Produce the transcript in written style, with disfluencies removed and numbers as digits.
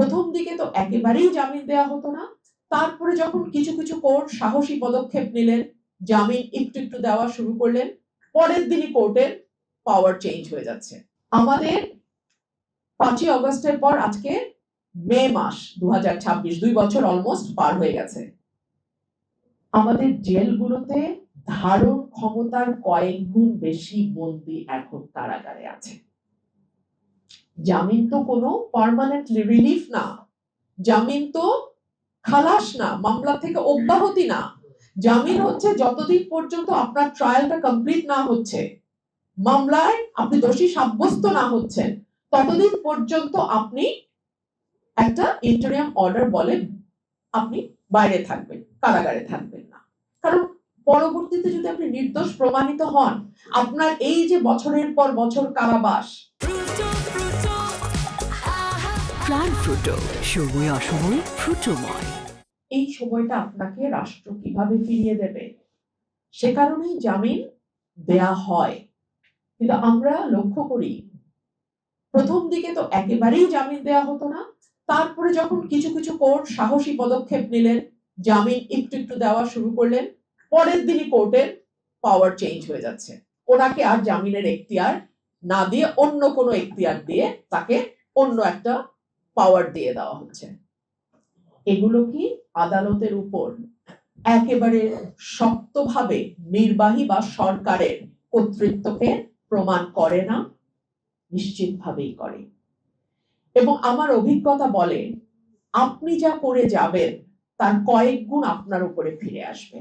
প্রথম দিকে তো একেবারেই জামিন দেয়া হতো না, তারপরে যখন কিছু কিছু কোর্ট সাহসী পদক্ষেপ নিলেন, জামিন একটু একটু দেওয়া শুরু করলেন, পরের দিনই কোর্টের পাওয়ার চেঞ্জ হয়ে যাচ্ছে। আমাদের 5ই অগস্টের পর আজকে মে মাস 2026, 2 বছর অলমোস্ট পার হয়ে গেছে। আমাদের জেলগুলোতে ধারণ ক্ষমতার কয়েক গুণ বেশি বন্দী এখন কারাগারে আছে। জামিন তো কোনো পার্মানেন্ট রিলিফ না, জামিন তো খালাস না, মামলা থেকে অব্যাহতি না। জামিন হচ্ছে যতদিন পর্যন্ত আপনার ট্রায়ালটা কমপ্লিট না হচ্ছে, মামলায় আপনি দোষী সাব্যস্ত না হচ্ছেন, ততদিন পর্যন্ত আপনি একটা ইন্টারিম অর্ডার বলে আপনি বাইরে থাকবেন, কারাগারে থাকবেন না। কারণ পরবর্তীতে যদি আপনি নির্দোষ প্রমাণিত হন, আপনার এই যে বছরের পর বছর কারাবাস। প্রাণ ফ্রুটো, সময় অসময় ফ্রুটোময়। এই সময়টা আপনাকে রাষ্ট্র কিভাবে ফিরিয়ে দেবে, সে কারণেই জামিন দেয়া হয়। কিন্তু আমরা লক্ষ্য করি প্রথম দিকে তো একেবারেই জামিন দেয়া হতো না, তারপরে যখন কিছু কিছু কোর্ট সাহসী পদক্ষেপ নিলেন, জামিন একটু একটু দেওয়া শুরু করলেন, পরের দিনই কোর্টের পাওয়ার চেঞ্জ হয়ে যাচ্ছে। ওনাকে আর জামিনের এখতিয়ার না দিয়ে অন্য কোনো এখতিয়ার দিয়ে তাকে অন্য একটা পাওয়ার দিয়ে দেওয়া হচ্ছে। এগুলো কি আদালতের উপর একেবারে শক্তভাবে নির্বাহী বা সরকারের কর্তৃত্বকে প্রমাণ করে না? নিশ্চিতভাবেই করে। এবং আমার অভিজ্ঞতা বলে আপনি যা করে যাবেন তার কয়েক গুণ আপনার উপরে ফিরে আসবে।